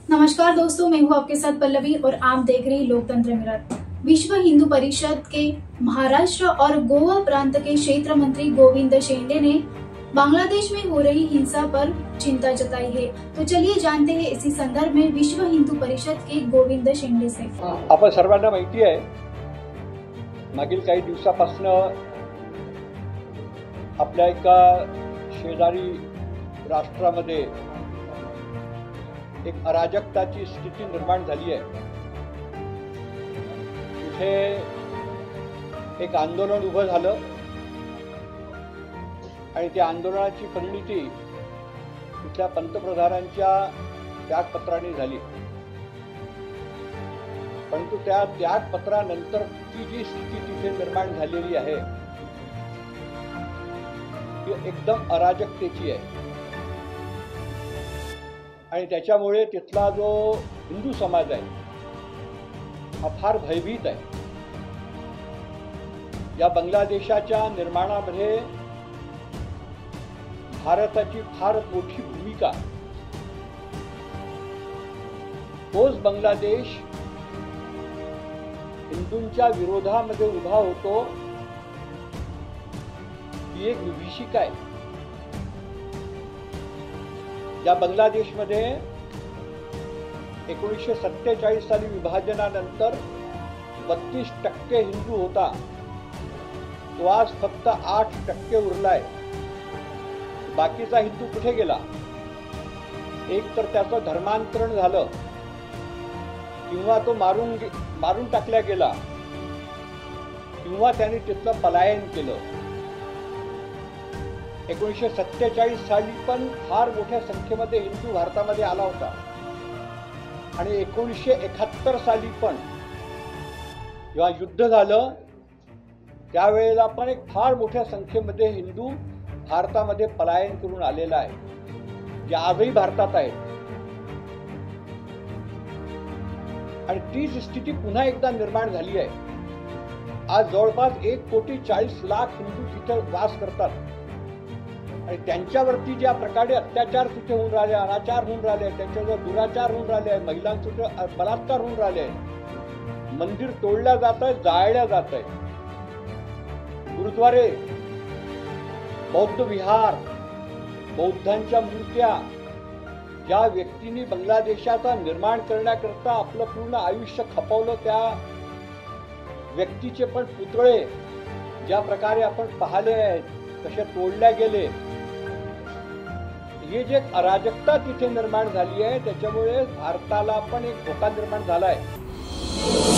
नमस्कार दोस्तों, मैं हूं आपके साथ पल्लवी और आप देख रहे हैं लोकतंत्र मिरर। विश्व हिंदू परिषद के महाराष्ट्र और गोवा प्रांत के क्षेत्र मंत्री गोविंद शेंडे ने बांग्लादेश में हो रही हिंसा पर चिंता जताई है। तो चलिए जानते हैं इसी संदर्भ में विश्व हिंदू परिषद के गोविंद शेंडे से। आपण सर्वांना माहिती आहे, मागील काही दिवसापासून आपल्या एका शेजारी राष्ट्रामध्ये एक अराजकताची स्थिती निर्माण झाली आहे। तिथे एक आंदोलन उभं झालं आणि त्या आंदोलनाची परिणिती तिथल्या पंतप्रधानांच्या त्यागपत्राने झाली। परंतु त्या त्यागपत्रानंतर ती जी स्थिती तिथे निर्माण झालेली आहे ती एकदम अराजकतेची आहे आणि त्याच्यामुळे तिथला जो हिंदू समाज आहे हा फार भयभीत आहे। या बांगलादेशाच्या निर्माणामध्ये भारताची फार मोठी भूमिका, तोच बांगलादेश हिंदूंच्या विरोधामध्ये उभा होतो ही एक विभीषिका आहे। या बांगलादेशमध्ये 1947 साली विभाजनानंतर 32% हिंदू होता, तो आज फक्त 8% उरलाय। बाकीचा हिंदू कुठे गेला? एक तर त्याचं धर्मांतरण झालं किंवा तो मारून टाकला गेला किंवा त्यांनी तिथलं पलायन केलं। 1947 साली पण फार मोठ्या संख्येमध्ये हिंदू भारतामध्ये आला होता आणि 1971 साली पण जेव्हा युद्ध झालं त्यावेळेला पण एक फार मोठ्या संख्येमध्ये हिंदू भारतामध्ये पलायन करून आलेला आहे, जे आजही भारतात आहेत। आणि तीच स्थिती पुन्हा एकदा निर्माण झाली आहे। आज जवळपास 1,40,00,000 हिंदू तिथे वास करतात आणि त्यांच्यावरती ज्या प्रकारे अत्याचार तिथे होऊन राहिले, अनाचार होऊन राहिले, त्यांच्यावर दुराचार होऊन राहिले, महिलांचे बलात्कार होऊन राहिले, मंदिर तोडल्या जात आहे, जाळल्या जात आहे, गुरुद्वारे, बौद्ध विहार, बौद्धांच्या मूर्त्या, ज्या व्यक्तींनी बांगलादेशाचा निर्माण करण्याकरता आपलं पूर्ण आयुष्य खपवलं त्या व्यक्तीचे पण पुतळे ज्या प्रकारे आपण पाहिले आहेत, कसे तोडल्या गेले, हे जे अराजकता तिथे निर्माण झाली आहे त्याच्यामुळे भारताला पण एक धोका निर्माण झाला आहे।